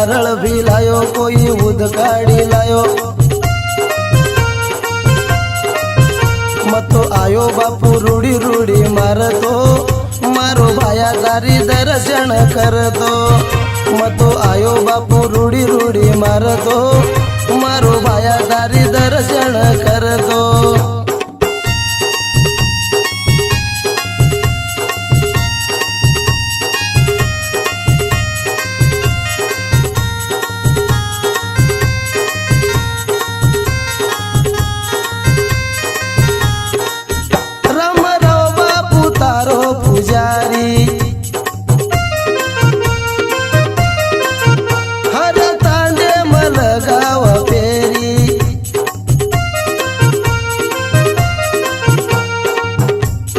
नारळ भी लायो कोई उदकाड़ी लायो मतो आयो बापू रूड़ी रूड़ी मारतो मारो भाया तारी दर्शन करतो मतो आयो बापू रूड़ी रूड़ी मारतो मारो भाया तारी दर्शन करतो पुजारी हर तांडे मलगाव फेरी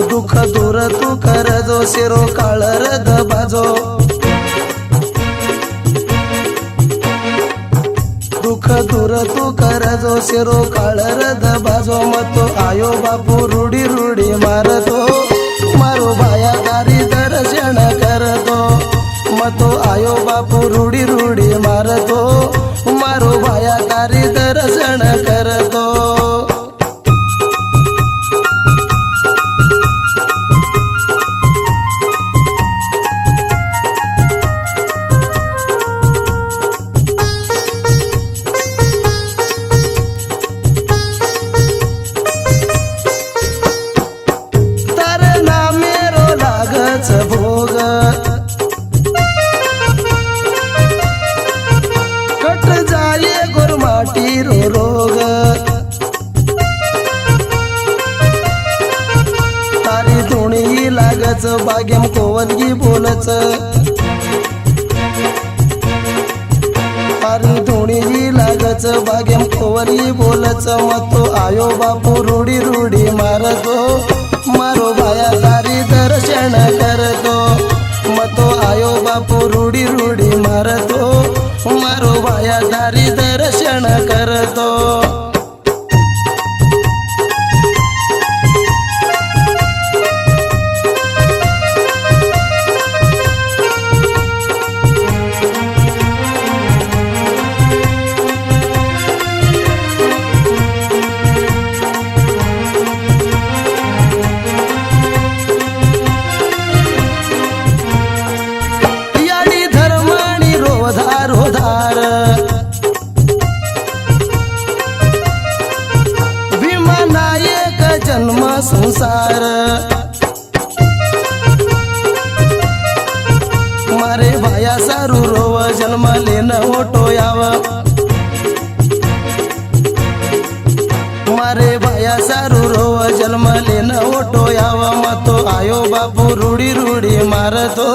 दुःख दूर तू कर जो शिरो काळरद बाजो दुःख दूर तू कर जो शिरो काळरद बाजो मतो आयो बापू रूडी रूडी मारतो मारो भाया तारी दर्शन करतो मतो आयो बापू रूडी रूडी मारतो मारो भाया तारी दर्शन करतो भोग कट जाए गोरमाटी रो रोग तारी धुणी लागच बागेम कोवनगी बोलच तारी धुणी लागच बागेम कोवनगी बोलच मतो आयो बापू रूडी रूडी मारतो मारो भाया तारी दर्शन करतो मतो आयो बापू रूडी रूडी मारतो मारो भाया तारी दर्शन करतो धार भीमा नायक जन्म संसार मारे भाया सारू रोव जन्म लेन ओटो याव मारे भाया सारू रोव जन्म लेन ओटो याव मतो आयो बापू रूडी रूडी मारतो